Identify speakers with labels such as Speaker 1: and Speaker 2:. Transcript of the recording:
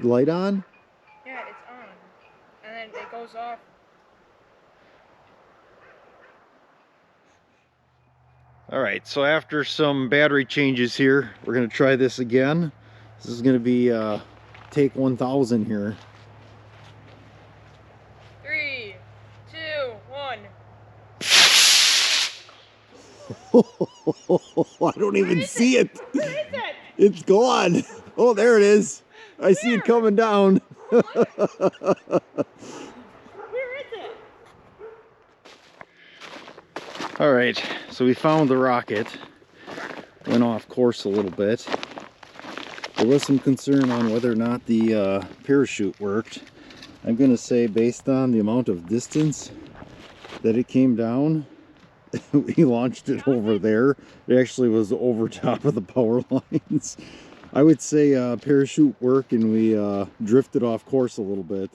Speaker 1: Light on?
Speaker 2: Yeah, it's on. And then it goes off.
Speaker 1: Alright, so after some battery changes here, we're going to try this again. This is going to be take 1000 here.
Speaker 2: 3, 2, 1.
Speaker 1: I don't even see it.
Speaker 2: Where is it?
Speaker 1: It's gone. Oh, there it is. I see it coming down.
Speaker 2: Where is it?
Speaker 1: Alright, so we found the rocket. Went off course a little bit. There was some concern on whether or not the parachute worked. I'm going to say based on the amount of distance that it came down, we launched it over there. It actually was over top of the power lines. I would say parachute worked and we drifted off course a little bit.